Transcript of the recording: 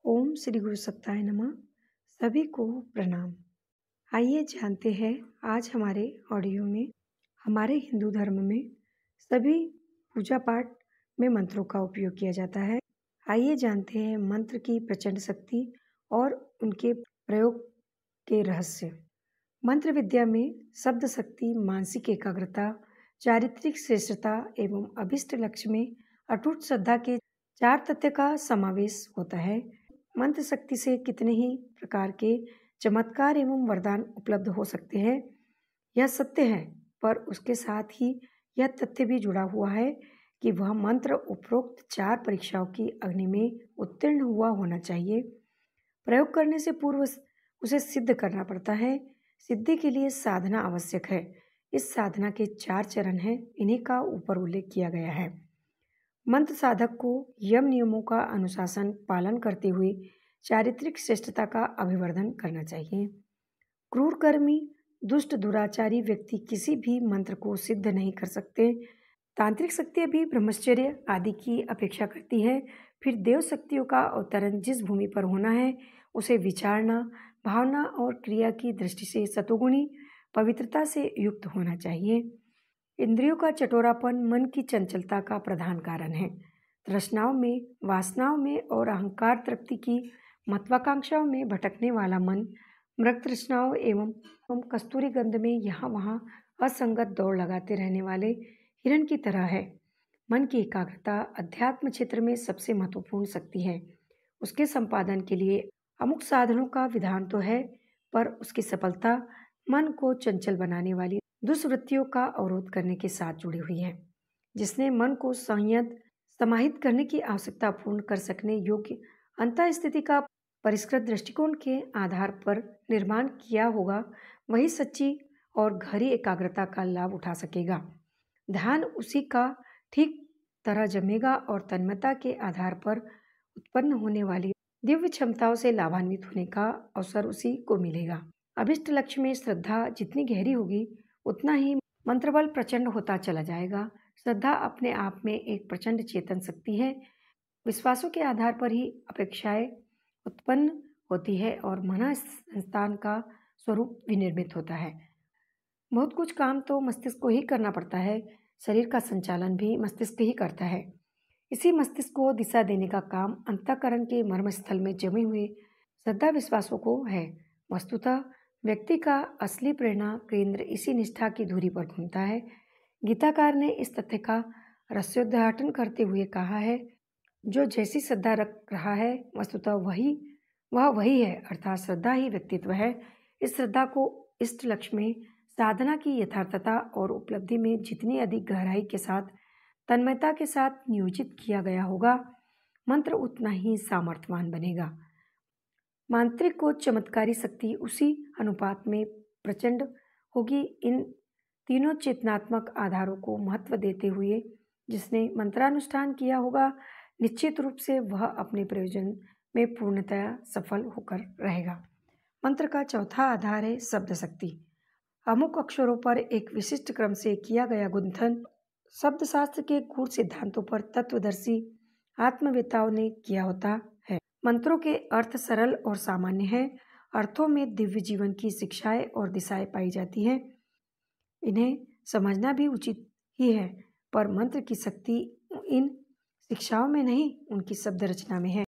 ओम श्री गुरु सत्ताय नमः। सभी को प्रणाम। आइए जानते हैं आज हमारे ऑडियो में हमारे हिंदू धर्म में सभी पूजा पाठ में मंत्रों का उपयोग किया जाता है। आइए जानते हैं मंत्र की प्रचंड शक्ति और उनके प्रयोग के रहस्य। मंत्र विद्या में शब्द शक्ति, मानसिक एकाग्रता, चारित्रिक श्रेष्ठता एवं अभिष्ट लक्ष्य में अटूट श्रद्धा के 4 तथ्य का समावेश होता है। मंत्र शक्ति से कितने ही प्रकार के चमत्कार एवं वरदान उपलब्ध हो सकते हैं, यह सत्य है, पर उसके साथ ही यह तथ्य भी जुड़ा हुआ है कि वह मंत्र उपरोक्त 4 परीक्षाओं की अग्नि में उत्तीर्ण हुआ होना चाहिए। प्रयोग करने से पूर्व उसे सिद्ध करना पड़ता है। सिद्धि के लिए साधना आवश्यक है। इस साधना के 4 चरण हैं, इन्हीं का ऊपर उल्लेख किया गया है। मंत्र साधक को यम नियमों का अनुशासन पालन करते हुए चारित्रिक श्रेष्ठता का अभिवर्धन करना चाहिए। क्रूरकर्मी, दुष्ट, दुराचारी व्यक्ति किसी भी मंत्र को सिद्ध नहीं कर सकते। तांत्रिक शक्तियाँ भी ब्रह्मचर्य आदि की अपेक्षा करती है। फिर देव शक्तियों का अवतरण जिस भूमि पर होना है उसे विचारना, भावना और क्रिया की दृष्टि से सतोगुणी पवित्रता से युक्त होना चाहिए। इंद्रियों का चटोरापन मन की चंचलता का प्रधान कारण है। तृष्णाओं में, वासनाओं में और अहंकार तृप्ति की महत्वाकांक्षाओं में भटकने वाला मन मृग तृष्णाओं एवं कस्तूरी गंध में यहाँ वहाँ असंगत दौड़ लगाते रहने वाले हिरण की तरह है। मन की एकाग्रता अध्यात्म क्षेत्र में सबसे महत्वपूर्ण शक्ति है। उसके संपादन के लिए अमुक साधनों का विधान तो है, पर उसकी सफलता मन को चंचल बनाने वाली दुष्वृत्तियों का अवरोध करने के साथ जुड़ी हुई है। जिसने मन को संयत समाहित करने की आवश्यकता पूर्ण कर सकने योग्य अंतः स्थिति का परिष्कृत दृष्टिकोण के आधार पर निर्माण किया होगा, वही सच्ची और गहरी एकाग्रता का लाभ उठा सकेगा। ध्यान उसी का ठीक तरह जमेगा और तन्मयता के आधार पर उत्पन्न होने वाली दिव्य क्षमताओं से लाभान्वित होने का अवसर उसी को मिलेगा। अभिष्ट लक्ष्य में श्रद्धा जितनी गहरी होगी उतना ही मंत्रबल प्रचंड होता चला जाएगा। श्रद्धा अपने आप में एक प्रचंड चेतन शक्ति है। विश्वासों के आधार पर ही अपेक्षाएं उत्पन्न होती है और मन संस्थान का स्वरूप विनिर्मित होता है। बहुत कुछ काम तो मस्तिष्क को ही करना पड़ता है। शरीर का संचालन भी मस्तिष्क ही करता है। इसी मस्तिष्क को दिशा देने का काम अंतःकरण के मर्मस्थल में जमे हुए श्रद्धा विश्वासों को है। वस्तुतः व्यक्ति का असली प्रेरणा केंद्र इसी निष्ठा की धुरी पर घूमता है। गीताकार ने इस तथ्य का रहस्योद्घाटन करते हुए कहा है, जो जैसी श्रद्धा रख रहा है वस्तुतः वह वही है, अर्थात श्रद्धा ही व्यक्तित्व है। इस श्रद्धा को इष्ट लक्ष्य में साधना की यथार्थता और उपलब्धि में जितनी अधिक गहराई के साथ तन्मयता के साथ नियोजित किया गया होगा, मंत्र उतना ही सामर्थ्यवान बनेगा। मांत्रिक को चमत्कारी शक्ति उसी अनुपात में प्रचंड होगी। इन तीनों चेतनात्मक आधारों को महत्व देते हुए जिसने मंत्रानुष्ठान किया होगा, निश्चित रूप से वह अपने प्रयोजन में पूर्णतया सफल होकर रहेगा। मंत्र का चौथा आधार है शब्द शक्ति। अमुक अक्षरों पर एक विशिष्ट क्रम से किया गया गुंथन शब्दशास्त्र के गूढ़ सिद्धांतों पर तत्वदर्शी आत्मवेताओं ने किया होता है। मंत्रों के अर्थ सरल और सामान्य हैं। अर्थों में दिव्य जीवन की शिक्षाएं और दिशाएं पाई जाती हैं। इन्हें समझना भी उचित ही है, पर मंत्र की शक्ति इन शिक्षाओं में नहीं, उनकी शब्द रचना में है।